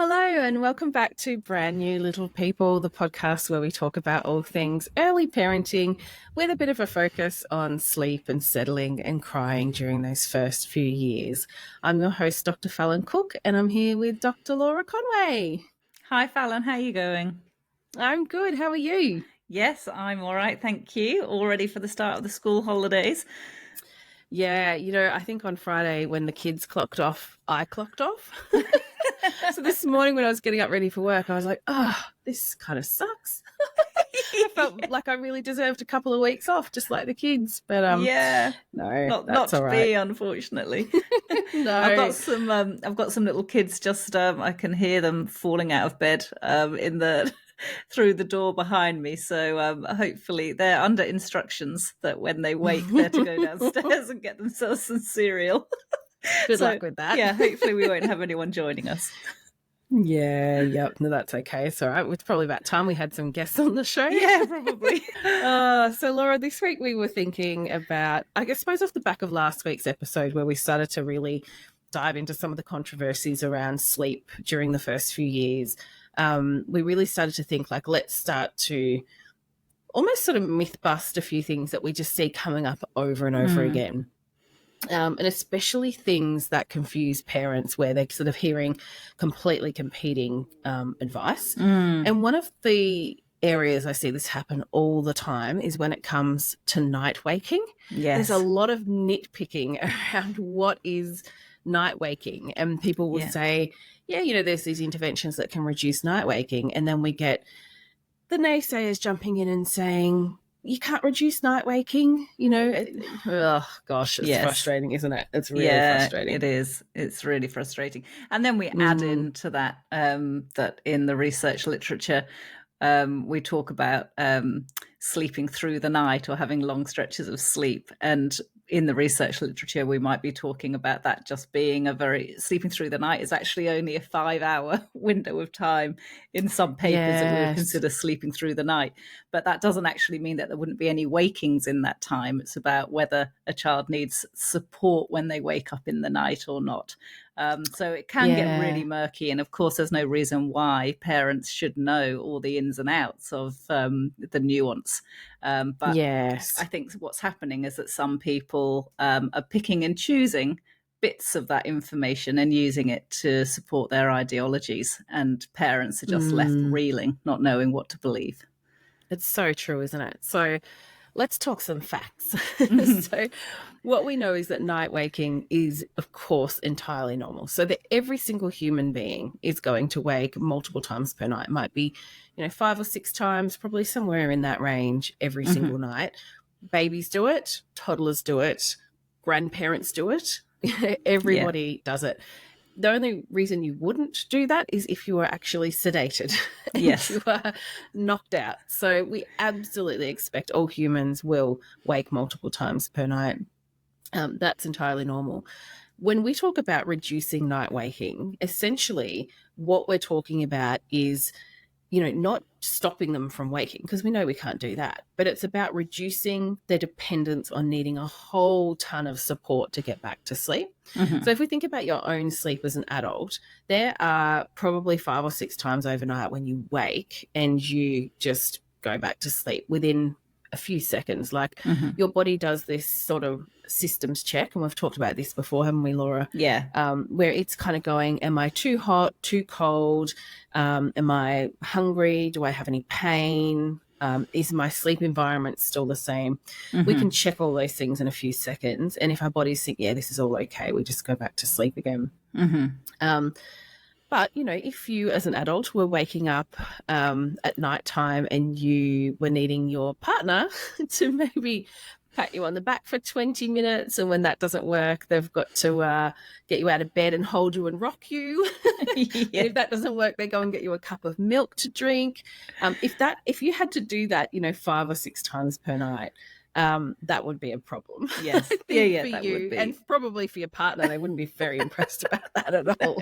Hello and welcome back to Brand New Little People, the podcast where we talk about all things early parenting with a bit of a focus on sleep and settling and crying during those first few years. I'm your host, Dr. Fallon Cook, and I'm here with Dr. Laura Conway. Hi, Fallon. How are you going? I'm good. How are you? Yes, I'm all right. Thank you. All ready for the start of the school holidays. Yeah, I think on Friday when the kids clocked off, I clocked off. So this morning when I was getting up ready for work, I was like, oh, this kind of sucks. I felt like I really deserved a couple of weeks off, just like the kids. But Yeah, no, not that's to all right. be, unfortunately. No. I've got some little kids. Just I can hear them falling out of bed in the through the door behind me. So hopefully they're under instructions that when they wake, they're to go downstairs and get themselves some cereal. Good luck with that. Yeah, hopefully we won't have anyone joining us. Yeah, yep. No, that's okay. It's all right. It's probably about time we had some guests on the show. Yeah, probably. So Laura, this week we were thinking about, I suppose off the back of last week's episode where we started to really dive into some of the controversies around sleep during the first few years, we really started to think like, let's start to almost sort of myth bust a few things that we just see coming up over and over again. And especially things that confuse parents where they're sort of hearing completely competing advice. And one of the areas I see this happen all the time is when it comes to night waking. Yes. There's a lot of nitpicking around what is night waking. And people will say, yeah, there's these interventions that can reduce night waking. And then we get the naysayers jumping in and saying, you can't reduce night waking, oh gosh, it's frustrating, isn't it? It's really frustrating. It is. It's really frustrating. And then we add into that that in the research literature, we talk about sleeping through the night or having long stretches of sleep. And in the research literature, we might be talking about that just being sleeping through the night is actually only a 5-hour window of time in some papers that we would consider sleeping through the night. But that doesn't actually mean that there wouldn't be any wakings in that time. It's about whether a child needs support when they wake up in the night or not. So it can get really murky. And of course, there's no reason why parents should know all the ins and outs of the nuance. But I think what's happening is that some people are picking and choosing bits of that information and using it to support their ideologies. And parents are just left reeling, not knowing what to believe. It's so true, isn't it? So let's talk some facts. So what we know is that night waking is, of course, entirely normal. So that every single human being is going to wake multiple times per night. It might be, 5 or 6 times, probably somewhere in that range every single night. Babies do it. Toddlers do it. Grandparents do it. Everybody does it. The only reason you wouldn't do that is if you were actually sedated and you are knocked out. So we absolutely expect all humans will wake multiple times per night. That's entirely normal. When we talk about reducing night waking, essentially what we're talking about is, not stopping them from waking, because we know we can't do that, but it's about reducing their dependence on needing a whole ton of support to get back to sleep. So if we think about your own sleep as an adult, there are probably 5 or 6 times overnight when you wake and you just go back to sleep within a few seconds. Like your body does this sort of systems check, and we've talked about this before, haven't we, Laura? Where it's kind of going, am I too hot, too cold? Am I hungry? Do I have any pain? Is my sleep environment still the same? We can check all those things in a few seconds, and if our bodies think, yeah, this is all okay, we just go back to sleep again. But, if you as an adult were waking up at nighttime and you were needing your partner to maybe pat you on the back for 20 minutes, and when that doesn't work, they've got to get you out of bed and hold you and rock you. If that doesn't work, they go and get you a cup of milk to drink. If you had to do that, 5 or 6 times per night, that would be a problem. Yes. For that you, would be. and probably for your partner. They wouldn't be very impressed about that at all.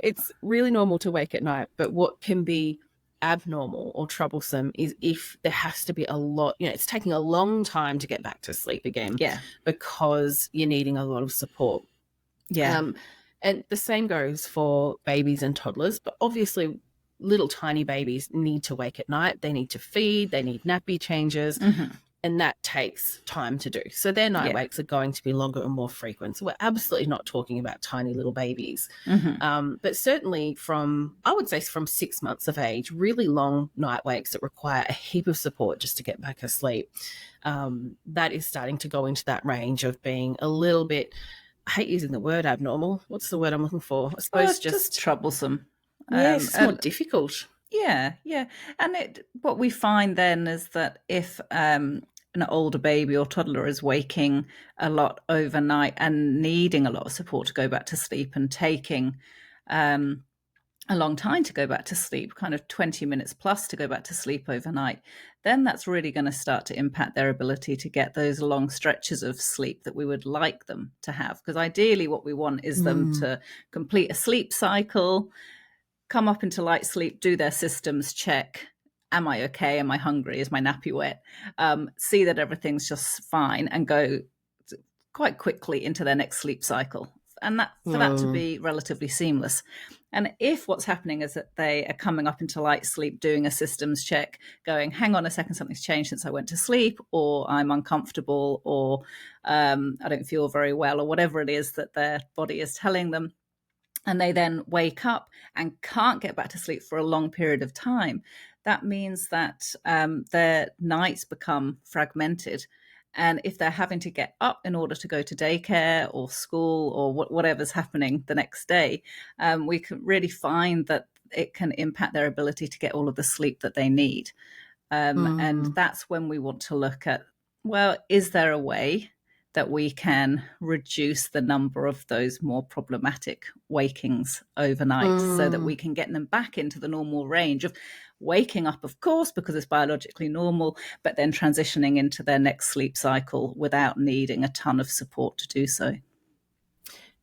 It's really normal to wake at night, but what can be abnormal or troublesome is if there has to be a lot, it's taking a long time to get back to sleep again because you're needing a lot of support. Yeah. And the same goes for babies and toddlers, but obviously little tiny babies need to wake at night. They need to feed, they need nappy changes, Mm-hmm. and that takes time to do. So their night Yeah. wakes are going to be longer and more frequent. So we're absolutely not talking about tiny little babies. Mm-hmm. But certainly from, I would say, from 6 months of age, really long night wakes that require a heap of support just to get back asleep. That is starting to go into that range of being a little bit, I hate using the word abnormal. What's the word I'm looking for? I Oh, suppose it's just just, troublesome. yeah, it's just more difficult. Yeah, yeah. And what we find then is that if an older baby or toddler is waking a lot overnight and needing a lot of support to go back to sleep and taking um, a long time to go back to sleep, kind of 20 minutes plus to go back to sleep overnight, then that's really going to start to impact their ability to get those long stretches of sleep that we would like them to have. Because ideally, what we want is them Mm. to complete a sleep cycle, come up into light sleep, do their systems check. Am I okay? Am I hungry? Is my nappy wet? See that everything's just fine and go quite quickly into their next sleep cycle. And that for that to Mm. be relatively seamless. And if what's happening is that they are coming up into light sleep, doing a systems check, going, hang on a second, something's changed since I went to sleep, or I'm uncomfortable, or I don't feel very well, or whatever it is that their body is telling them, and they then wake up and can't get back to sleep for a long period of time, that means that their nights become fragmented. And if they're having to get up in order to go to daycare or school or whatever's happening the next day, we can really find that it can impact their ability to get all of the sleep that they need. And Mm. that's when we want to look at, well, is there a way that we can reduce the number of those more problematic wakings overnight so that we Mm. can get them back into the normal range of waking up, of course, because it's biologically normal, but then transitioning into their next sleep cycle without needing a ton of support to do so.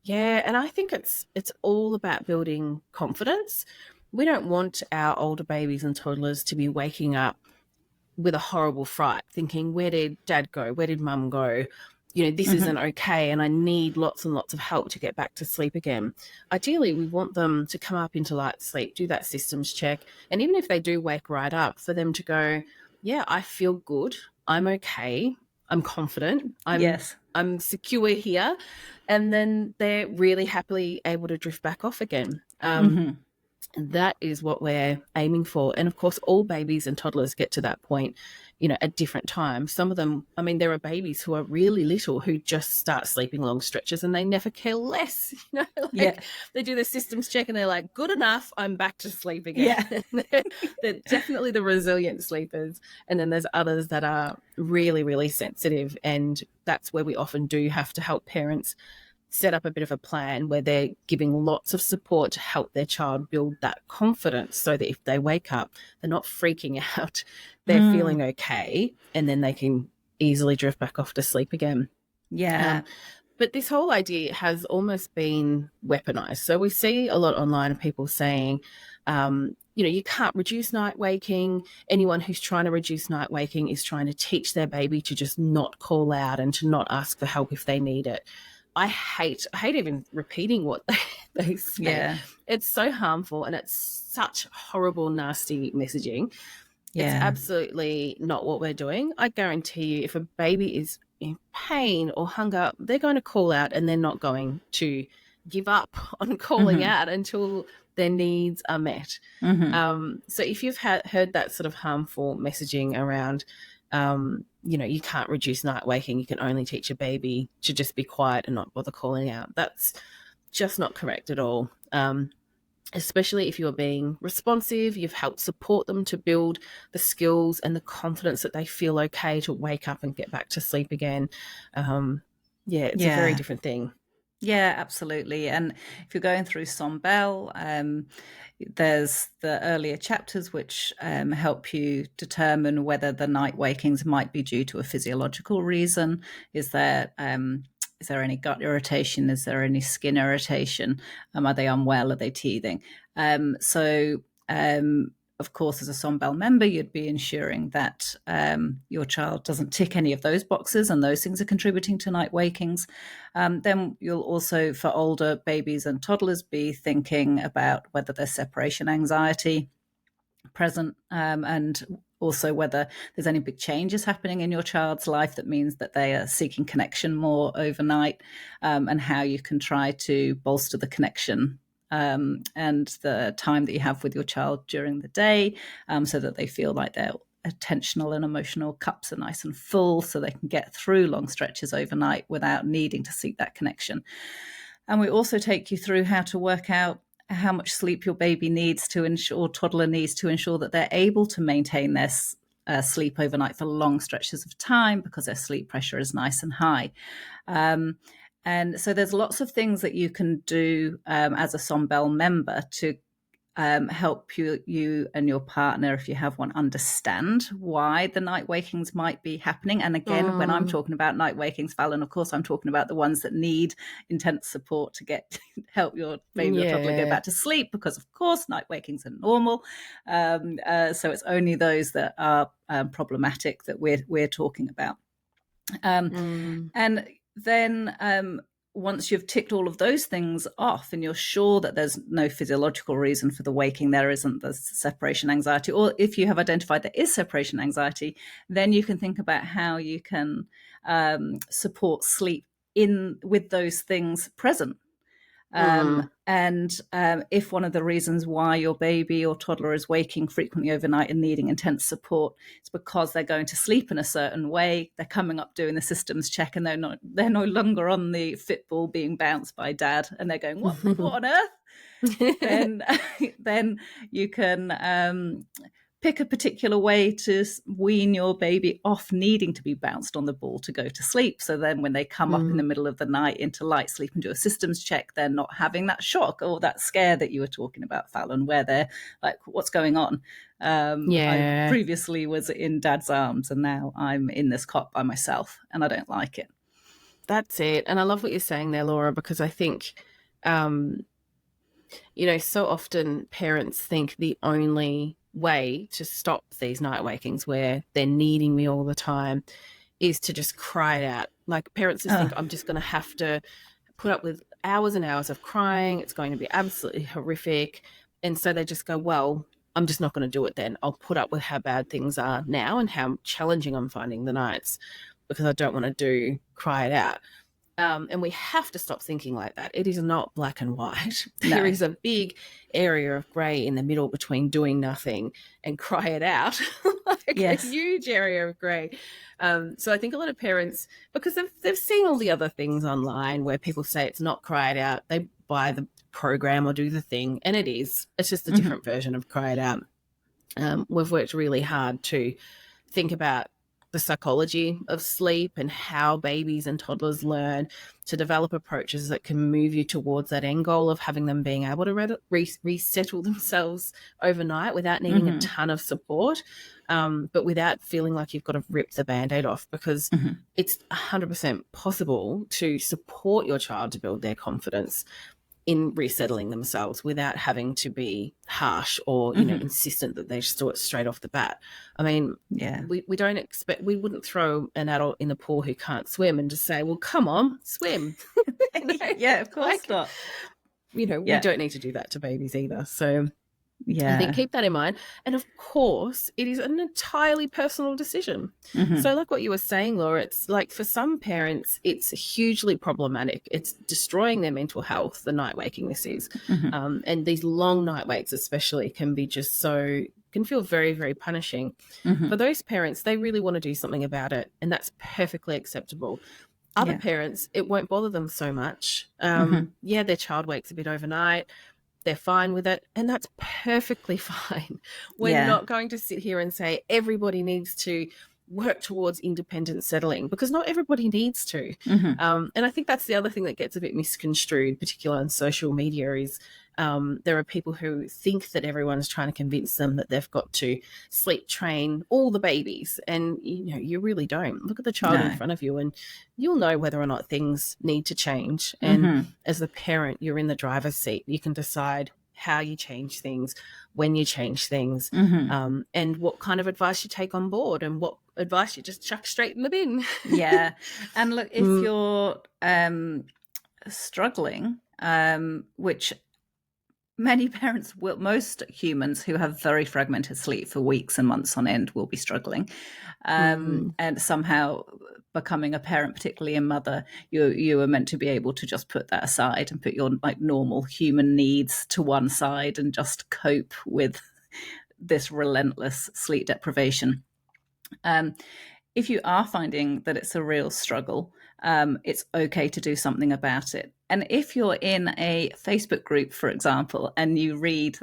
Yeah, and I think it's all about building confidence. We don't want our older babies and toddlers to be waking up with a horrible fright, thinking, where did dad go? Where did mum go? This Mm-hmm. isn't okay, and I need lots and lots of help to get back to sleep again. Ideally, we want them to come up into light sleep, do that systems check, and even if they do wake right up, for them to go, yeah, I feel good, I'm okay, I'm confident, Yes. I'm secure here, and then they're really happily able to drift back off again. Mm-hmm. And that is what we're aiming for. And of course, all babies and toddlers get to that point, at different times. Some of them, I mean, there are babies who are really little who just start sleeping long stretches and they never care less. Yeah. Like they do the systems check and they're like, good enough, I'm back to sleep again. Yeah. They're definitely the resilient sleepers. And then there's others that are really, really sensitive. And that's where we often do have to help parents set up a bit of a plan where they're giving lots of support to help their child build that confidence so that if they wake up, they're not freaking out, they're Mm. feeling okay, and then they can easily drift back off to sleep again. Yeah. Um, but this whole idea has almost been weaponized. So we see a lot online of people saying, you can't reduce night waking. Anyone who's trying to reduce night waking is trying to teach their baby to just not call out and to not ask for help if they need it. I hate even repeating what they say. Yeah. It's so harmful and it's such horrible, nasty messaging. It's Yeah. absolutely not what we're doing. I guarantee you, if a baby is in pain or hunger, they're going to call out and they're not going to give up on calling Mm-hmm. out until their needs are met. Mm-hmm. So if you've heard that sort of harmful messaging around, you can't reduce night waking, you can only teach a baby to just be quiet and not bother calling out. That's just not correct at all. Especially if you're being responsive, you've helped support them to build the skills and the confidence that they feel okay to wake up and get back to sleep again. Yeah, it's a very Yeah. different thing. Yeah, absolutely. And if you're going through Sombel, there's the earlier chapters which help you determine whether the night wakings might be due to a physiological reason. Is there any gut irritation? Is there any skin irritation? Are they unwell? Are they teething? So of course, as a Sonbell member, you'd be ensuring that your child doesn't tick any of those boxes and those things are contributing to night wakings. Then you'll also, for older babies and toddlers, be thinking about whether there's separation anxiety present, and also whether there's any big changes happening in your child's life that means that they are seeking connection more overnight, and how you can try to bolster the connection and the time that you have with your child during the day, so that they feel like their attentional and emotional cups are nice and full, so they can get through long stretches overnight without needing to seek that connection. And we also take you through how to work out how much sleep your baby needs to ensure, toddler needs to ensure that they're able to maintain their sleep overnight for long stretches of time, because their sleep pressure is nice and high. And so there's lots of things that you can do as a Sonbell member to help you and your partner, if you have one, understand why the night wakings might be happening. And again, when I'm talking about night wakings, Fallon, of course, I'm talking about the ones that need intense support to help your baby or toddler go back to sleep, because of course night wakings are normal. So it's only those that are problematic that we're talking about. And then once you've ticked all of those things off and you're sure that there's no physiological reason for the waking, there isn't the separation anxiety, or if you have identified there is separation anxiety, then you can think about how you can support sleep with those things present. And if one of the reasons why your baby or toddler is waking frequently overnight and needing intense support is because they're going to sleep in a certain way, they're coming up doing the systems check and they're no longer on the Fitball being bounced by dad, and they're going, what on earth? then you can pick a particular way to wean your baby off needing to be bounced on the ball to go to sleep. So then when they come up in the middle of the night into light sleep and do a systems check, they're not having that shock or that scare that you were talking about, Fallon, where they're like, what's going on? I previously was in dad's arms and now I'm in this cot by myself and I don't like it. That's it. And I love what you're saying there, Laura, because I think, so often parents think the only way to stop these night wakings where they're needing me all the time is to just cry it out. Like parents just think I'm just going to have to put up with hours and hours of crying. It's going to be absolutely horrific. And so they just go, well, I'm just not going to do it then. I'll put up with how bad things are now and how challenging I'm finding the nights because I don't want to cry it out. And we have to stop thinking like that. It is not black and white. No. There is a big area of grey in the middle between doing nothing and cry it out, a huge area of grey. So I think a lot of parents, because they've seen all the other things online where people say it's not cry it out, they buy the program or do the thing, and it is. It's just a different version of cry it out. We've worked really hard to think about the psychology of sleep and how babies and toddlers learn, to develop approaches that can move you towards that end goal of having them being able to resettle themselves overnight without needing a ton of support, but without feeling like you've got to rip the Band-Aid off, because it's 100% possible to support your child to build their confidence in resettling themselves without having to be harsh or, insistent that they just do it straight off the bat. I mean, we wouldn't throw an adult in the pool who can't swim and just say, well, come on, swim. Yeah, of course not. We don't need to do that to babies either. So I think keep that in mind. And of course, it is an entirely personal decision. So like what you were saying, Laura, it's like for some parents, it's hugely problematic. It's destroying their mental health, the night waking this is. And these long night wakes especially can feel very, very punishing. For those parents, they really want to do something about it, and that's perfectly acceptable. Other parents, it won't bother them so much. Their child wakes a bit overnight. They're fine with it, and that's perfectly fine. We're not going to sit here and say everybody needs to work towards independent settling, because not everybody needs to. And I think that's the other thing that gets a bit misconstrued, particularly on social media, is there are people who think that everyone's trying to convince them that they've got to sleep train all the babies, and you really don't. Look at the child in front of you and you'll know whether or not things need to change. And as the parent, you're in the driver's seat. You can decide how you change things, when you change things, Mm-hmm. and what kind of advice you take on board and what advice you just chuck straight in the bin. Yeah. And look, if Mm, you're struggling, which many parents will, most humans who have very fragmented sleep for weeks and months on end will be struggling, mm, and somehow becoming a parent, particularly a mother, you are meant to be able to just put that aside and put your like normal human needs to one side and just cope with this relentless sleep deprivation. um, if you are finding that it's a real struggle, it's okay to do something about it. And if you're in a Facebook group, for example, and you read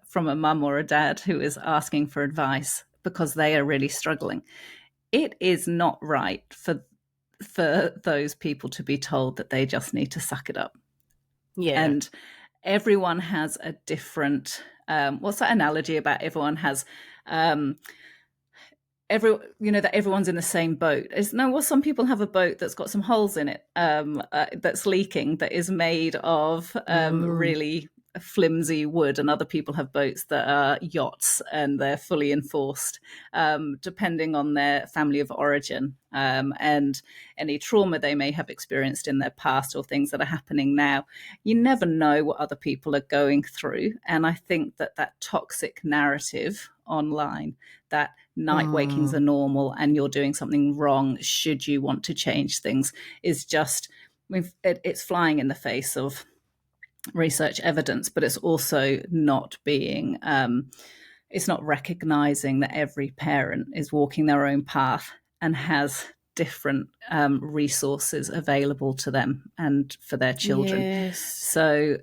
from a mum or a dad who is asking for advice because they are really struggling, it is not right for those people to be told that they just need to suck it up. yeah. And everyone has a different. What's that analogy about? Everyone has. That everyone's in the same boat. Some people have a boat that's got some holes in it, that's leaking, that is made of Mm, really flimsy wood, and other people have boats that are yachts and they're fully enforced, depending on their family of origin, and any trauma they may have experienced in their past or things that are happening now. You never know what other people are going through, and I think that toxic narrative online, that night wakings are mm, normal and you're doing something wrong should you want to change things, is just, it's flying in the face of research evidence, but it's also not being it's not recognizing that every parent is walking their own path and has different resources available to them and for their children. yes. So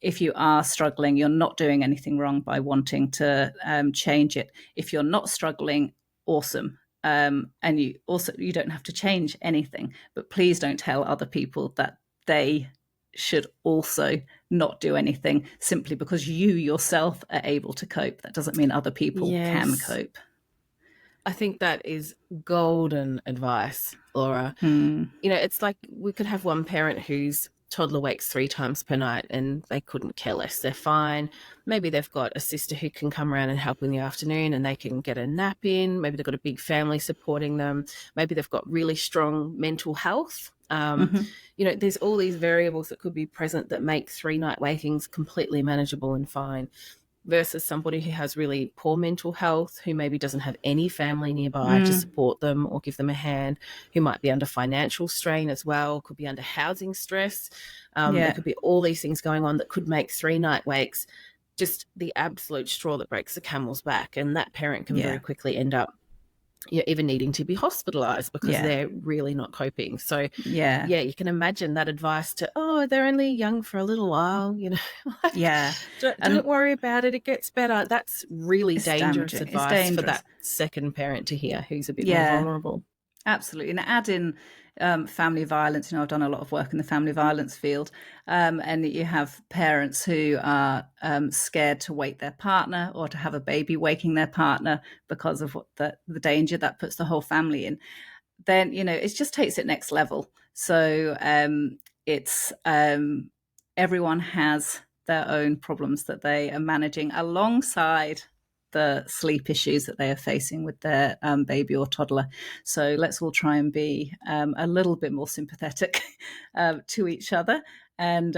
if you are struggling, you're not doing anything wrong by wanting to change it. If you're not struggling, awesome. And you don't have to change anything, but please don't tell other people that they should also not do anything simply because you yourself are able to cope. That doesn't mean other people can Yes. cope. I think that is golden advice, Laura. Mm. It's like we could have one parent whose toddler wakes 3 times per night and they couldn't care less. They're fine. Maybe they've got a sister who can come around and help in the afternoon and they can get a nap in. Maybe they've got a big family supporting them. Maybe they've got really strong mental health. Mm-hmm. There's all these variables that could be present that make 3 night wakings completely manageable and fine, versus somebody who has really poor mental health, who maybe doesn't have any family nearby to Mm. support them or give them a hand, who might be under financial strain as well, could be under housing stress. There Yeah. could be all these things going on that could make 3 night wakes just the absolute straw that breaks the camel's back. And that parent can very Yeah. quickly end up even needing to be hospitalized because Yeah. they're really not coping. So, Yeah. yeah, you can imagine that advice to, oh, they're only young for a little while, like, Yeah. don't And worry about it. It gets better. That's really it's dangerous damaging. It's advice for dangerous. that second parent to hear who's a bit more Yeah. vulnerable. Absolutely. And add in family violence. I've done a lot of work in the family violence field, and you have parents who are scared to wake their partner or to have a baby waking their partner because of what the danger that puts the whole family in. Then, it just takes it next level. So it's everyone has their own problems that they are managing alongside the sleep issues that they are facing with their baby or toddler. So let's all try and be a little bit more sympathetic to each other, and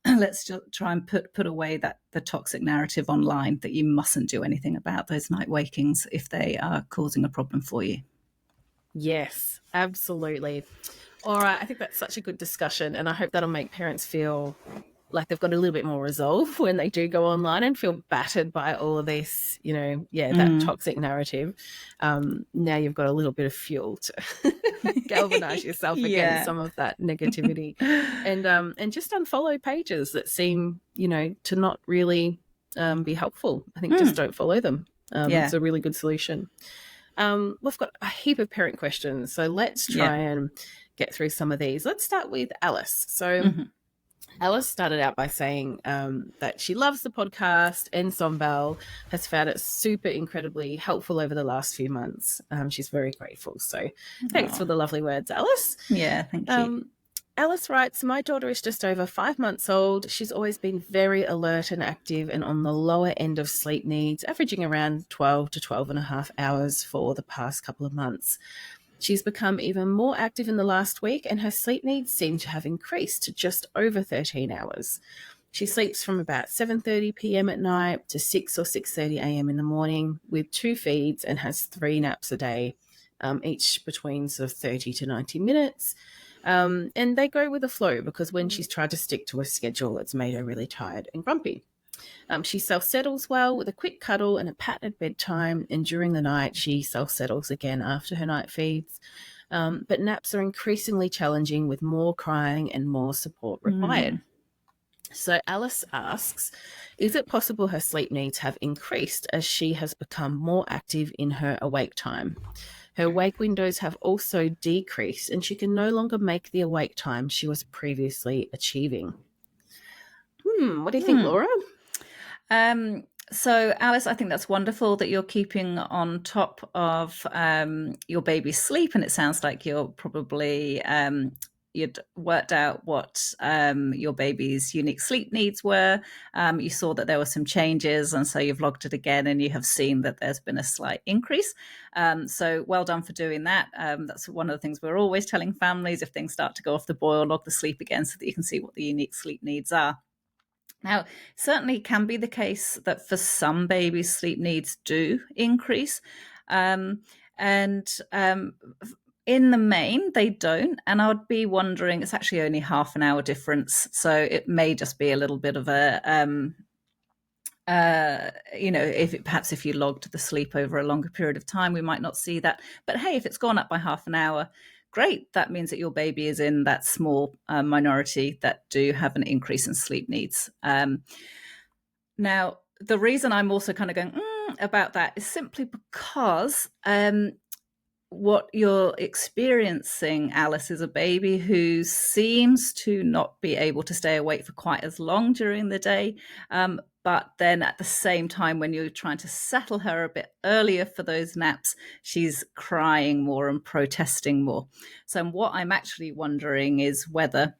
let's just try and put away the toxic narrative online that you mustn't do anything about those night wakings if they are causing a problem for you. Yes, absolutely. All right. I think that's such a good discussion. And I hope that'll make parents feel like they've got a little bit more resolve when they do go online and feel battered by all of this, that Mm. toxic narrative. Now you've got a little bit of fuel to galvanize yourself against Yeah. some of that negativity, and just unfollow pages that seem, to not really be helpful. I think just Mm. don't follow them. It's Yeah. a really good solution. We've got a heap of parent questions, so let's Yeah. try and get through some of these. Let's start with Alice. So Mm-hmm. Alice started out by saying that she loves the podcast and Sombel, has found it super incredibly helpful over the last few months. She's very grateful. So thanks for Oh, the lovely words, Alice. yeah. Thank you. Um, Alice writes, my daughter is just over 5 months old. She's always been very alert and active and on the lower end of sleep needs, averaging around 12 to 12 and a half hours for the past couple of months. She's become even more active in the last week, and her sleep needs seem to have increased to just over 13 hours. She sleeps from about 7:30 p.m. at night to 6 or 6:30 a.m. in the morning with 2 feeds and has 3 naps a day, each between sort of 30 to 90 minutes. And they go with the flow because when she's tried to stick to a schedule, it's made her really tired and grumpy. She self-settles well with a quick cuddle and a pat at bedtime, and during the night she self-settles again after her night feeds. But naps are increasingly challenging with more crying and more support required. So Alice asks, is it possible her sleep needs have increased as she has become more active in her awake time? Her wake windows have also decreased and she can no longer make the awake time she was previously achieving. What do you think, Laura? So, Alice, I think that's wonderful that you're keeping on top of your baby's sleep, and it sounds like you're probably you'd worked out what your baby's unique sleep needs were. You saw that there were some changes, and so you've logged it again, and you have seen that there's been a slight increase. So, well done for doing that. That's one of the things we're always telling families: if things start to go off the boil, log the sleep again so that you can see what the unique sleep needs are. Now, certainly can be the case that for some babies, sleep needs do increase. And in the main, they don't. And I'd be wondering, it's actually only half an hour difference. So it may just be a little bit of a, if you logged the sleep over a longer period of time, we might not see that. But hey, if it's gone up by half an hour, great. That means that your baby is in that small minority that do have an increase in sleep needs. Now, the reason I'm also kind of going about that is simply because what you're experiencing, Alice, is a baby who seems to not be able to stay awake for quite as long during the day. But then at the same time, when you're trying to settle her a bit earlier for those naps, she's crying more and protesting more. So what I'm actually wondering is whether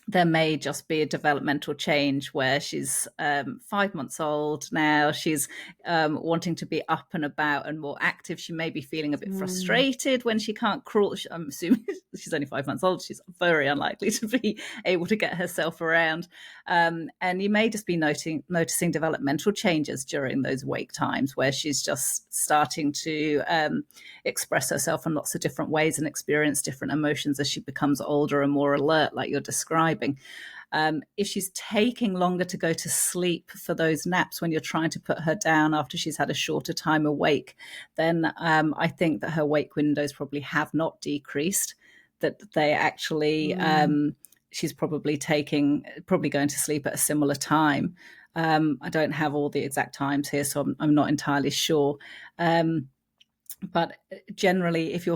there may just be a developmental change where she's 5 months old now. She's wanting to be up and about and more active. She may be feeling a bit frustrated when she can't crawl. I'm assuming she's only 5 months old. She's very unlikely to be able to get herself around. And you may just be noticing developmental changes during those wake times where she's just starting to express herself in lots of different ways and experience different emotions as she becomes older and more alert, like you're describing. If she's taking longer to go to sleep for those naps when you're trying to put her down after she's had a shorter time awake, then I think that her wake windows probably have not decreased, that they actually, she's probably going to sleep at a similar time. I don't have all the exact times here, so I'm not entirely sure. But generally, if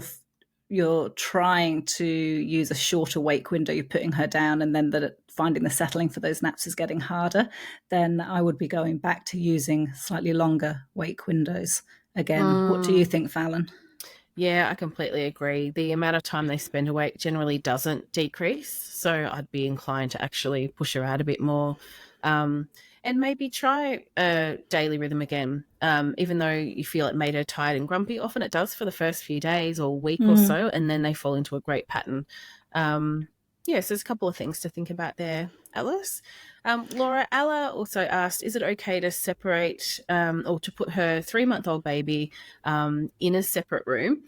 you're trying to use a shorter wake window, you're putting her down, and then finding the settling for those naps is getting harder, then I would be going back to using slightly longer wake windows again. What do you think, Fallon? Yeah, I completely agree. The amount of time they spend awake generally doesn't decrease. So I'd be inclined to actually push her out a bit more. And maybe try a daily rhythm again. Even though you feel it made her tired and grumpy, often it does for the first few days or week or so, and then they fall into a great pattern. So there's a couple of things to think about there, Alice. Laura, Alla also asked, is it okay to separate or to put her 3-month-old baby in a separate room?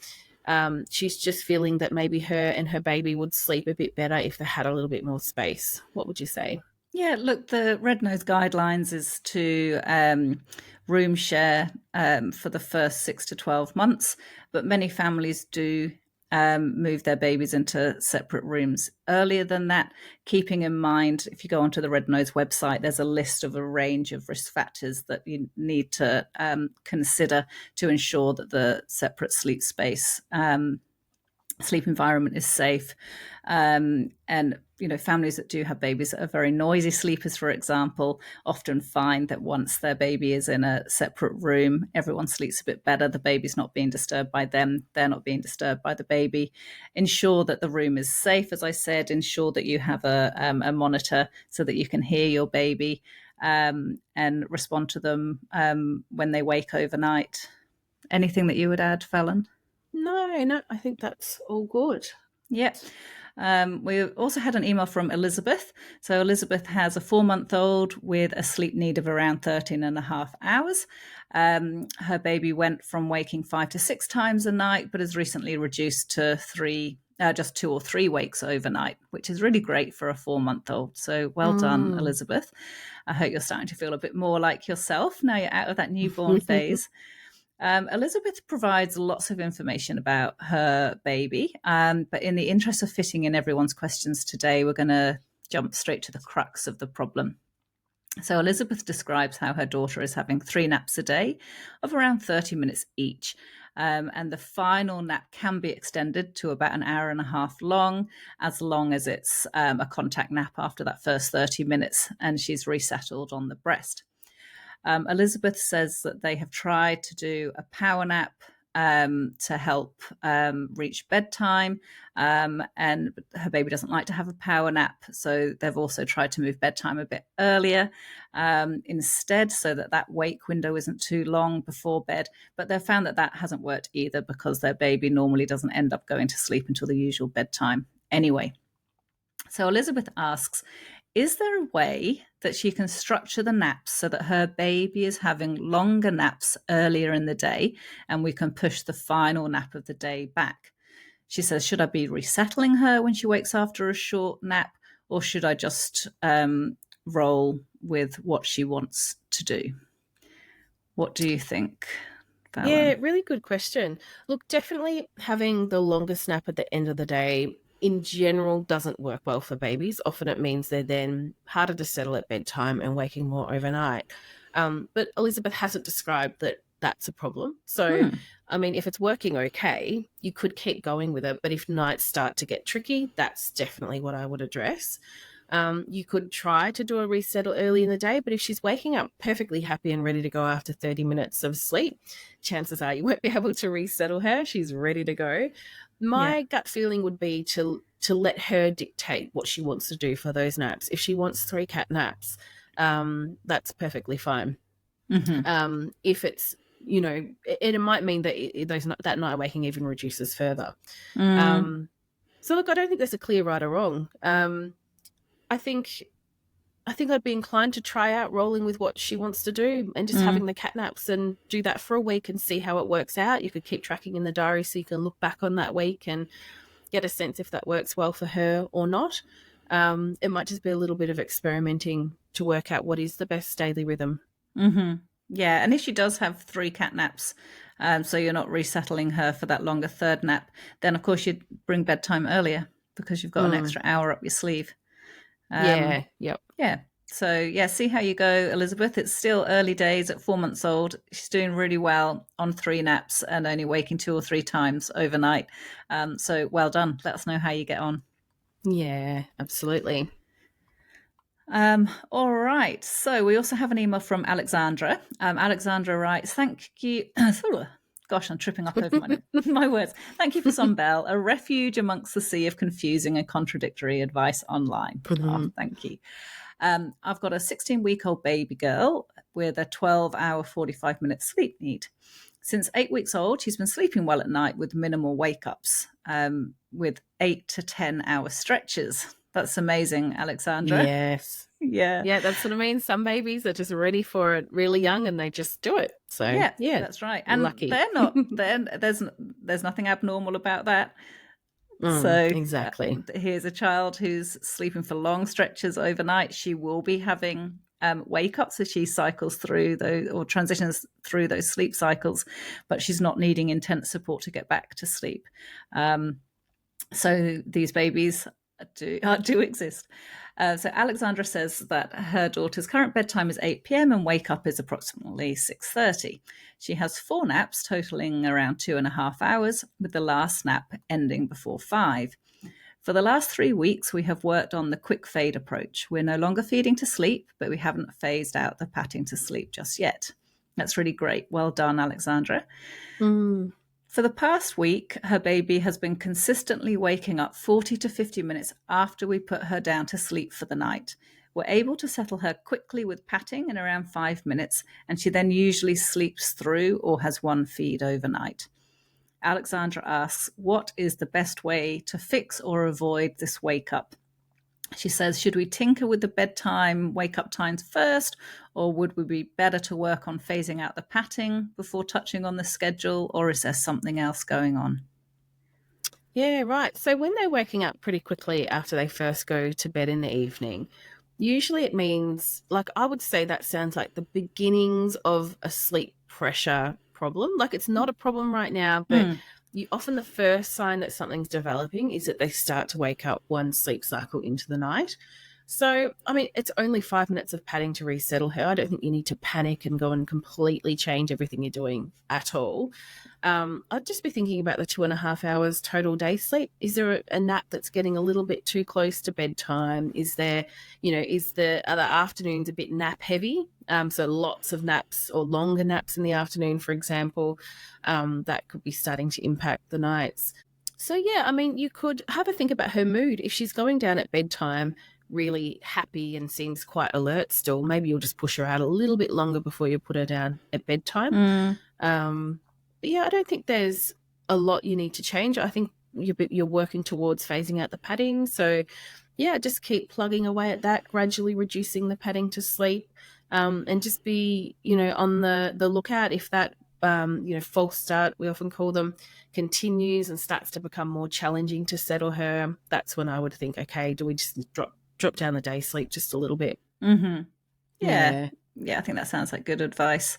She's just feeling that maybe her and her baby would sleep a bit better if they had a little bit more space. What would you say? Yeah, look, the Red Nose guidelines is to room share for the first 6 to 12 months, but many families do move their babies into separate rooms earlier than that, keeping in mind, if you go onto the Red Nose website, there's a list of a range of risk factors that you need to consider to ensure that the separate sleep space sleep environment is safe. And, families that do have babies that are very noisy sleepers, for example, often find that once their baby is in a separate room, everyone sleeps a bit better. The baby's not being disturbed by them. They're not being disturbed by the baby. Ensure that the room is safe, as I said. Ensure that you have a monitor so that you can hear your baby, and respond to them when they wake overnight. Anything that you would add, Fallon? No, I think that's all good. Yep. We also had an email from Elizabeth. So Elizabeth has a 4-month-old with a sleep need of around 13 and a half hours. Her baby went from waking 5 to 6 times a night, but has recently reduced to just 2 or 3 wakes overnight, which is really great for a 4-month-old. So well done, Elizabeth. I hope you're starting to feel a bit more like yourself now you're out of that newborn phase. Elizabeth provides lots of information about her baby, but in the interest of fitting in everyone's questions today, we're going to jump straight to the crux of the problem. So Elizabeth describes how her daughter is having 3 naps a day of around 30 minutes each. And the final nap can be extended to about an hour and a half long as it's a contact nap after that first 30 minutes and she's resettled on the breast. Elizabeth says that they have tried to do a power nap to help reach bedtime, and her baby doesn't like to have a power nap, so they've also tried to move bedtime a bit earlier instead, so that wake window isn't too long before bed, but they've found that hasn't worked either because their baby normally doesn't end up going to sleep until the usual bedtime anyway. So Elizabeth asks, is there a way that she can structure the naps so that her baby is having longer naps earlier in the day and we can push the final nap of the day back? She says, should I be resettling her when she wakes after a short nap, or should I just roll with what she wants to do? What do you think, Fallon? Yeah, really good question. Look, definitely having the longest nap at the end of the day in general doesn't work well for babies. Often it means they're then harder to settle at bedtime and waking more overnight. But Elizabeth hasn't described that that's a problem. So, I mean, if it's working okay, you could keep going with it. But if nights start to get tricky, that's definitely what I would address. You could try to do a resettle early in the day, but if she's waking up perfectly happy and ready to go after 30 minutes of sleep, chances are you won't be able to resettle her. She's ready to go. My gut feeling would be to let her dictate what she wants to do for those naps. If she wants 3 cat naps, that's perfectly fine. If it's, it might mean that that night waking even reduces further. So look, I don't think there's a clear right or wrong. I think I'd be inclined to try out rolling with what she wants to do and just having the cat naps and do that for a week and see how it works out. You could keep tracking in the diary so you can look back on that week and get a sense if that works well for her or not. It might just be a little bit of experimenting to work out what is the best daily rhythm. Yeah, and if she does have 3 cat naps, so you're not resettling her for that longer third nap, then of course you'd bring bedtime earlier because you've got an extra hour up your sleeve. Yeah. So see how you go, Elizabeth. It's still early days at 4 months old. She's doing really well on 3 naps and only waking 2 or 3 times overnight. So well done. Let us know how you get on. Yeah, absolutely. All right. So we also have an email from Alexandra. Alexandra writes, thank you. Gosh, I'm tripping up over my words. Thank you for Sunbell, a refuge amongst the sea of confusing and contradictory advice online. Oh, thank you. I've got a 16-week-old baby girl with a 12-hour, 45-minute sleep need. Since 8 weeks old, she's been sleeping well at night with minimal wake-ups, with 8 to 10-hour stretches. That's amazing, Alexandra. Yes. Yeah, that's what I mean. Some babies are just ready for it really young and they just do it. So yeah, that's right. And lucky. They're not. There's nothing abnormal about that. So exactly. Here's a child who's sleeping for long stretches overnight. She will be having wake ups as she cycles through those or transitions through those sleep cycles, but she's not needing intense support to get back to sleep. So these babies do exist. So Alexandra says that her daughter's current bedtime is 8 p.m. and wake up is approximately 6:30. She has 4 naps totaling around 2.5 hours, with the last nap ending before 5. For the last 3 weeks, we have worked on the quick fade approach. We're no longer feeding to sleep, but we haven't phased out the patting to sleep just yet. That's really great. Well done, Alexandra. Mm. For the past week, her baby has been consistently waking up 40 to 50 minutes after we put her down to sleep for the night. We're able to settle her quickly with patting in around 5 minutes, and she then usually sleeps through or has one feed overnight. Alexandra asks, what is the best way to fix or avoid this wake up? She says, should we tinker with the bedtime wake up times first, or would we be better to work on phasing out the patting before touching on the schedule, or is there something else going on? Yeah, right. So when they're waking up pretty quickly after they first go to bed in the evening, usually it means, like, I would say that sounds like the beginnings of a sleep pressure problem. Like, it's not a problem right now, but often the first sign that something's developing is that they start to wake up one sleep cycle into the night. So, I mean, it's only 5 minutes of padding to resettle her. I don't think you need to panic and go and completely change everything you're doing at all. I'd just be thinking about the 2.5 hours total day sleep. Is there a nap that's getting a little bit too close to bedtime? Is there, is the other afternoons a bit nap heavy? So lots of naps or longer naps in the afternoon, for example, that could be starting to impact the nights. So, yeah, I mean, you could have a think about her mood. If she's going down at bedtime really happy and seems quite alert still, maybe you'll just push her out a little bit longer before you put her down at bedtime. But yeah, I don't think there's a lot you need to change. I think you're working towards phasing out the padding. So yeah, just keep plugging away at that, gradually reducing the padding to sleep, and just be, on the lookout if that, false start, we often call them, continues and starts to become more challenging to settle her. That's when I would think, okay, do we just drop down the day sleep just a little bit? Mm-hmm. Yeah. Yeah, I think that sounds like good advice.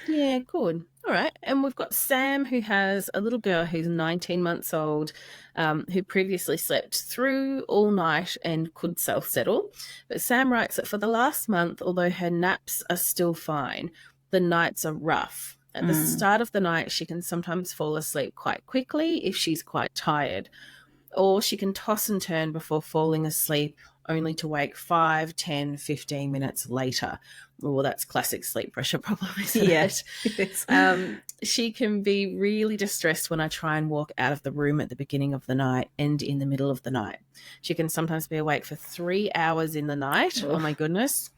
Yeah, good. All right. And we've got Sam, who has a little girl who's 19 months old, who previously slept through all night and could self-settle. But Sam writes that for the last month, although her naps are still fine, the nights are rough. At the start of the night, she can sometimes fall asleep quite quickly if she's quite tired, or she can toss and turn before falling asleep, only to wake 5, 10, 15 minutes later. Well, that's classic sleep pressure problem, isn't it? She can be really distressed when I try and walk out of the room at the beginning of the night and in the middle of the night. She can sometimes be awake for 3 hours in the night. Oh my goodness.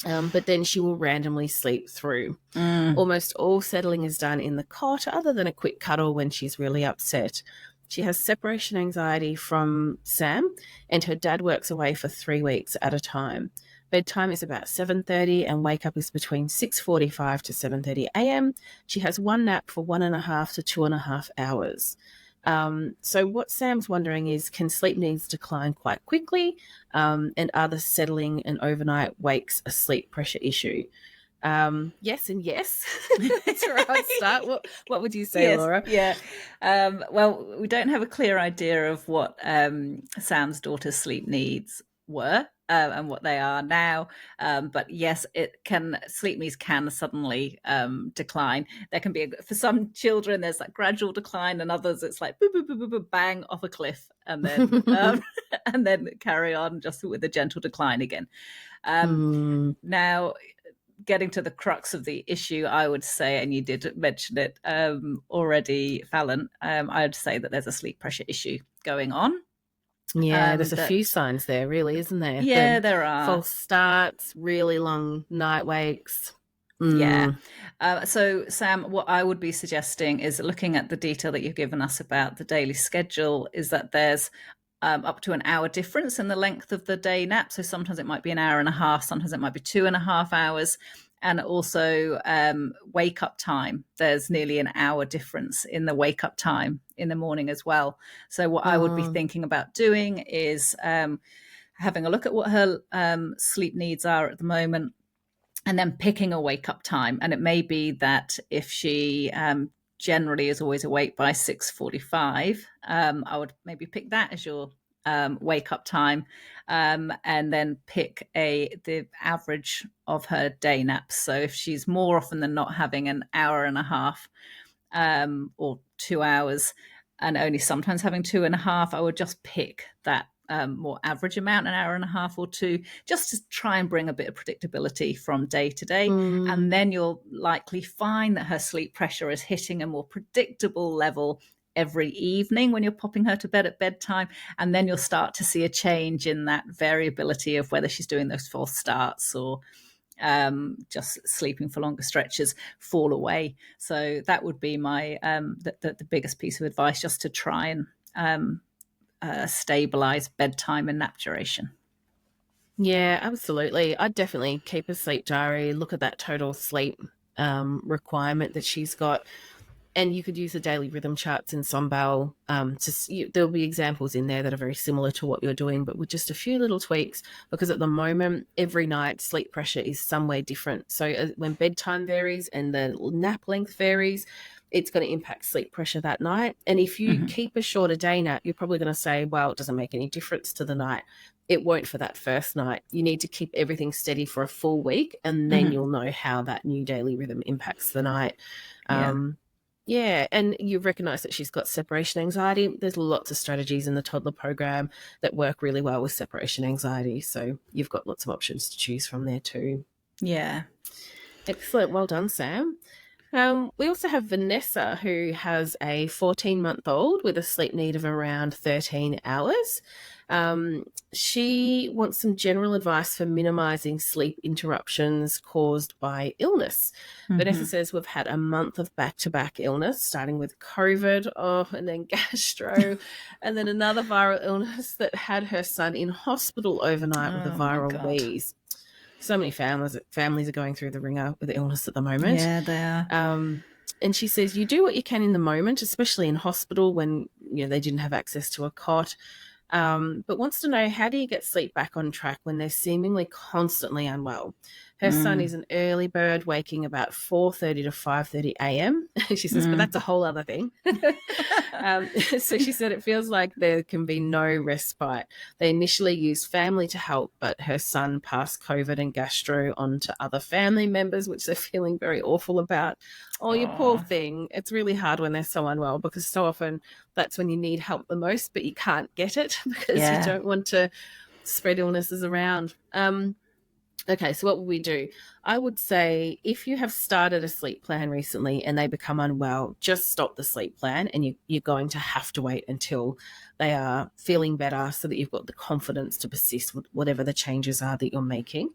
But then she will randomly sleep through. Almost all settling is done in the cot, other than a quick cuddle when she's really upset. She has separation anxiety from Sam, and her dad works away for 3 weeks at a time. Bedtime is about 7:30 and wake up is between 6:45 to 7:30 a.m. She has one nap for 1.5 to 2.5 hours. So what Sam's wondering is, can sleep needs decline quite quickly, and are the settling and overnight wakes a sleep pressure issue? Yes and yes. That's where I'd start. What would you say, Yes, Laura? yeah. Well, we don't have a clear idea of what Sam's daughter's sleep needs were and what they are now. But yes, sleep needs can suddenly decline. There can be, for some children, there's like gradual decline, and others it's like boop, boop, boop, boop, boop, bang off a cliff, and then and then carry on just with a gentle decline again. Now, getting to the crux of the issue, I would say, and you did mention it already, Fallon, I would say that there's a sleep pressure issue going on. Yeah, there's a few signs there, really, isn't there? Yeah, there are. False starts, really long night wakes. Yeah. So, Sam, what I would be suggesting is, looking at the detail that you've given us about the daily schedule, is that there's up to an hour difference in the length of the day nap. So sometimes it might be an hour and a half, sometimes it might be 2.5 hours. And also wake up time. There's nearly an hour difference in the wake up time in the morning as well. So what I would be thinking about doing is having a look at what her sleep needs are at the moment, and then picking a wake up time. And it may be that if she generally is always awake by 6:45, I would maybe pick that as your wake up time, and then pick the average of her day naps. So if she's more often than not having an hour and a half, or 2 hours, and only sometimes having 2.5, I would just pick that more average amount, an hour and a half or two, just to try and bring a bit of predictability from day to day. And then you'll likely find that her sleep pressure is hitting a more predictable level every evening when you're popping her to bed at bedtime. And then you'll start to see a change in that variability of whether she's doing those false starts or just sleeping for longer stretches fall away. So that would be my the biggest piece of advice, just to try and stabilize bedtime and nap duration. Yeah, absolutely. I'd definitely keep a sleep diary, look at that total sleep requirement that she's got. And you could use the daily rhythm charts in Sunbell. There'll be examples in there that are very similar to what you're doing, but with just a few little tweaks, because at the moment, every night, sleep pressure is somewhere different. So when bedtime varies and the nap length varies, it's going to impact sleep pressure that night. And if you keep a shorter day nap, you're probably going to say, well, it doesn't make any difference to the night. It won't for that first night. You need to keep everything steady for a full week, and then you'll know how that new daily rhythm impacts the night. Yeah. Yeah, and you recognize that she's got separation anxiety. There's lots of strategies in the toddler program that work really well with separation anxiety. So you've got lots of options to choose from there too. Yeah. Excellent. Well done, Sam. We also have Vanessa, who has a 14-month-old with a sleep need of around 13 hours. She wants some general advice for minimizing sleep interruptions caused by illness. Vanessa says we've had a month of back-to-back illness, starting with COVID, and then gastro, and then another viral illness that had her son in hospital overnight with a Oh my viral God. wheeze. So many families are going through the ringer with illness at the moment. Yeah, they are. And she says you do what you can in the moment, especially in hospital when they didn't have access to a cot. But wants to know, how do you get sleep back on track when they're seemingly constantly unwell? Her son is an early bird, waking about 4:30 to 5:30 a.m. She says, but that's a whole other thing. So she said it feels like there can be no respite. They initially used family to help, but her son passed COVID and gastro on to other family members, which they're feeling very awful about. Oh, you poor thing. It's really hard when they're so unwell, because so often that's when you need help the most, but you can't get it because you don't want to spread illnesses around. Okay, so what would we do? I would say if you have started a sleep plan recently and they become unwell, just stop the sleep plan, and you're going to have to wait until they are feeling better so that you've got the confidence to persist with whatever the changes are that you're making.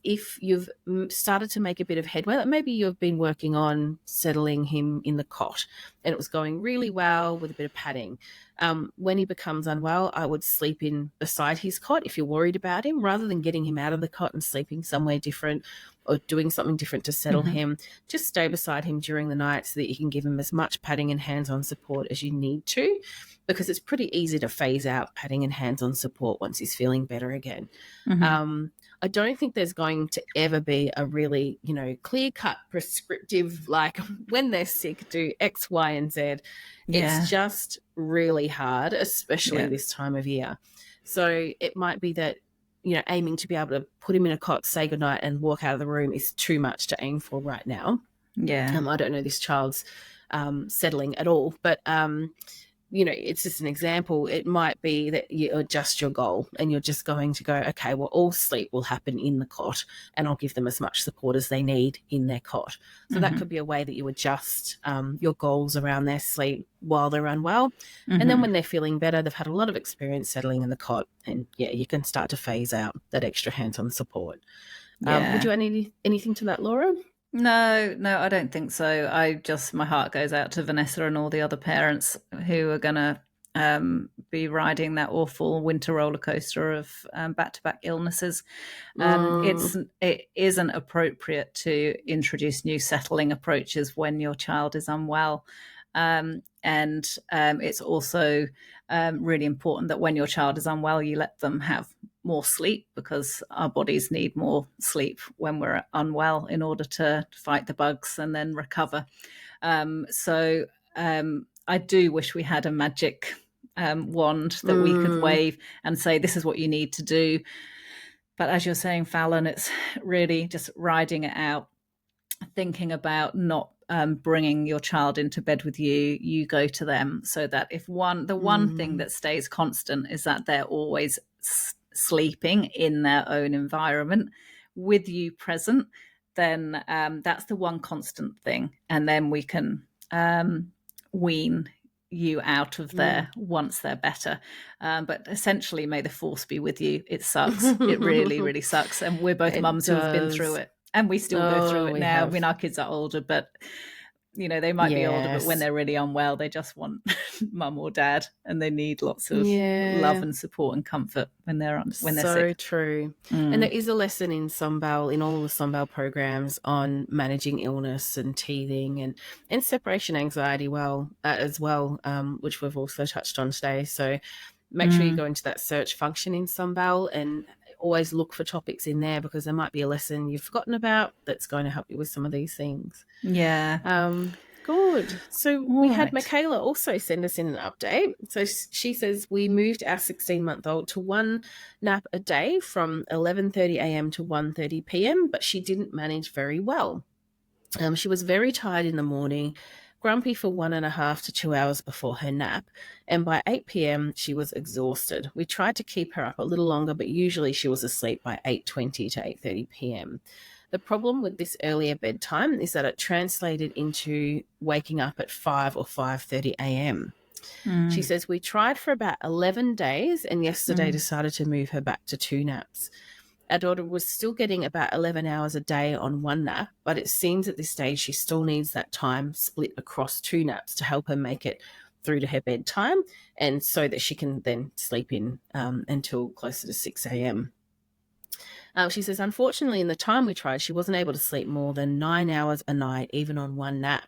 If you've started to make a bit of headway, like maybe you've been working on settling him in the cot and it was going really well with a bit of padding. When he becomes unwell, I would sleep in beside his cot if you're worried about him, rather than getting him out of the cot and sleeping somewhere different or doing something different to settle him. Just stay beside him during the night so that you can give him as much padding and hands-on support as you need to, because it's pretty easy to phase out padding and hands-on support once he's feeling better again. I don't think there's going to ever be a really, clear-cut prescriptive, like when they're sick, do X, Y, and Z. Yeah. It's just really hard, especially this time of year. So it might be that, aiming to be able to put him in a cot, say goodnight, and walk out of the room is too much to aim for right now. Yeah. I don't know this child's settling at all, but it's just an example. It might be that you adjust your goal and you're just going to go, okay, well, all sleep will happen in the cot and I'll give them as much support as they need in their cot. So that could be a way that you adjust your goals around their sleep while they're unwell. And then when they're feeling better, they've had a lot of experience settling in the cot, and you can start to phase out that extra hands-on support. Would you add anything to that, Laura? No, I don't think so. My heart goes out to Vanessa and all the other parents who are going to be riding that awful winter roller coaster of back-to-back illnesses. It isn't appropriate to introduce new settling approaches when your child is unwell. And it's also really important that when your child is unwell, you let them have more sleep, because our bodies need more sleep when we're unwell in order to fight the bugs and then recover. I do wish we had a magic wand that we could wave and say, this is what you need to do. But as you're saying, Fallon, it's really just riding it out, thinking about not bringing your child into bed with you. You go to them, so that if the one thing that stays constant is that they're always sleeping in their own environment with you present, then that's the one constant thing. And then we can wean you out of there once they're better. But essentially, may the force be with you. It sucks. It really, really sucks. And we're both mums who have been through it. And we still go through it now. I mean, our kids are older, but they might be older, but when they're really unwell, they just want mum or dad, and they need lots of love and support and comfort when they're sick. So true. And there is a lesson in Sunbell, in all the Sunbell programs, on managing illness and teething and separation anxiety as well, which we've also touched on today. So make sure you go into that search function in Sunbell and always look for topics in there, because there might be a lesson you've forgotten about that's going to help you with some of these things. Yeah. Good. So we had Michaela also send us in an update. So she says, we moved our 16-month-old to one nap a day from 11:30 a.m. to 1:30 p.m., but she didn't manage very well. She was very tired in the morning, grumpy for 1.5 to 2 hours before her nap, and by 8 p.m. she was exhausted. We tried to keep her up a little longer, but usually she was asleep by 8:20 to 8:30 p.m. The problem with this earlier bedtime is that it translated into waking up at 5 or 5:30 a.m. She says, we tried for about 11 days and yesterday decided to move her back to 2 naps. Our daughter was still getting about 11 hours a day on one nap, but it seems at this stage she still needs that time split across 2 naps to help her make it through to her bedtime, and so that she can then sleep in until closer to 6 a.m. She says, unfortunately, in the time we tried, she wasn't able to sleep more than 9 hours a night, even on one nap.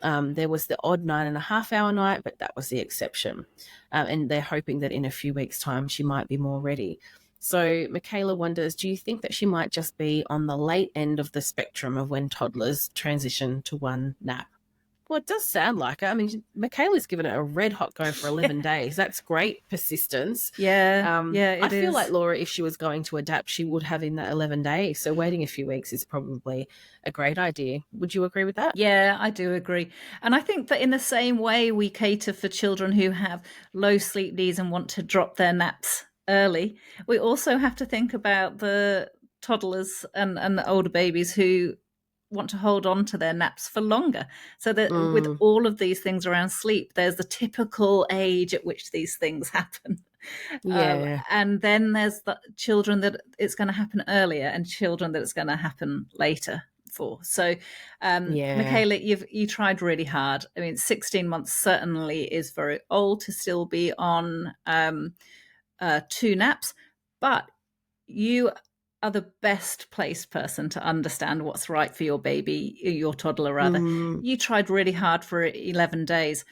There was the odd 9.5-hour night, but that was the exception. And they're hoping that in a few weeks' time she might be more ready. So Michaela wonders, do you think that she might just be on the late end of the spectrum of when toddlers transition to one nap? Well, it does sound like it. I mean, Michaela's given it a red hot go for 11 days. That's great persistence. Yeah, I feel like Laura, if she was going to adapt, she would have in that 11 days. So waiting a few weeks is probably a great idea. Would you agree with that? Yeah, I do agree. And I think that in the same way we cater for children who have low sleep needs and want to drop their naps early, we also have to think about the toddlers and the older babies who want to hold on to their naps for longer. So that with all of these things around sleep, there's the typical age at which these things happen. And then there's the children that it's going to happen earlier and children that it's going to happen later for. So Michaela, you tried really hard. I mean, 16 months certainly is very old to still be on 2 naps, but you are the best placed person to understand what's right for your baby, your toddler rather. You tried really hard for 11 days.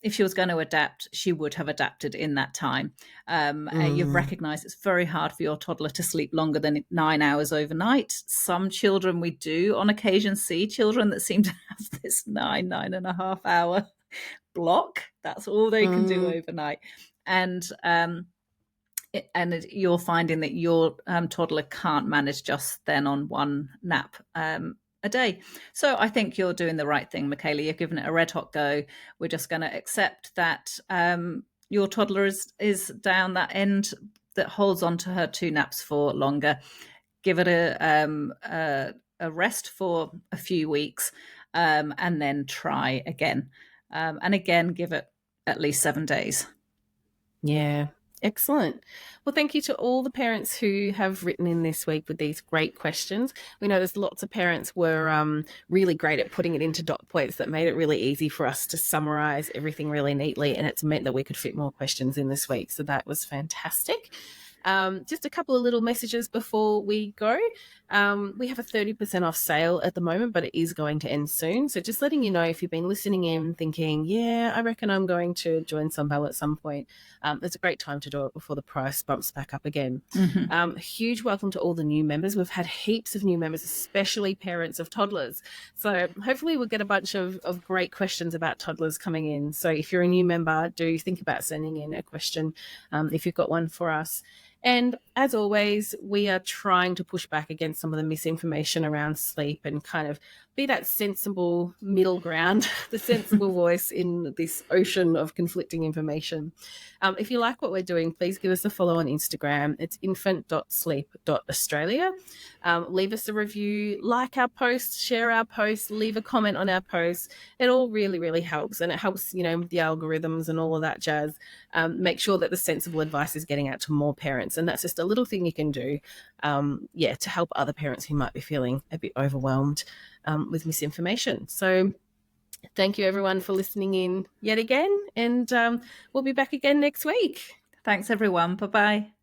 If she was going to adapt, she would have adapted in that time. You've recognized it's very hard for your toddler to sleep longer than 9 hours overnight. Some children, we do on occasion see children that seem to have this 9.5 hour block. That's all they can do overnight. And you're finding that your toddler can't manage just then on one nap a day. So I think you're doing the right thing, Michaela. You've given it a red hot go. We're just going to accept that your toddler is down that end that holds on to her 2 naps for longer. Give it a rest for a few weeks and then try again. And again, give it at least 7 days. Yeah. Excellent. Well, thank you to all the parents who have written in this week with these great questions. We know there's lots of parents were really great at putting it into dot points that made it really easy for us to summarize everything really neatly, and it's meant that we could fit more questions in this week. So that was fantastic. Just a couple of little messages before we go. We have a 30% off sale at the moment, but it is going to end soon. So just letting you know, if you've been listening in thinking, yeah, I reckon I'm going to join Sunbelt at some point, it's a great time to do it before the price bumps back up again. Huge welcome to all the new members. We've had heaps of new members, especially parents of toddlers. So hopefully we'll get a bunch of great questions about toddlers coming in. So if you're a new member, do think about sending in a question if you've got one for us. And as always, we are trying to push back against some of the misinformation around sleep and kind of be that sensible middle ground, the sensible voice in this ocean of conflicting information. If you like what we're doing, please give us a follow on Instagram. It's infant.sleep.australia. Leave us a review, like our posts, share our posts, leave a comment on our posts. It all really, really helps. And it helps, the algorithms and all of that jazz. Make sure that the sensible advice is getting out to more parents. And that's just a little thing you can do, to help other parents who might be feeling a bit overwhelmed with misinformation. So thank you, everyone, for listening in yet again. And we'll be back again next week. Thanks, everyone. Bye-bye.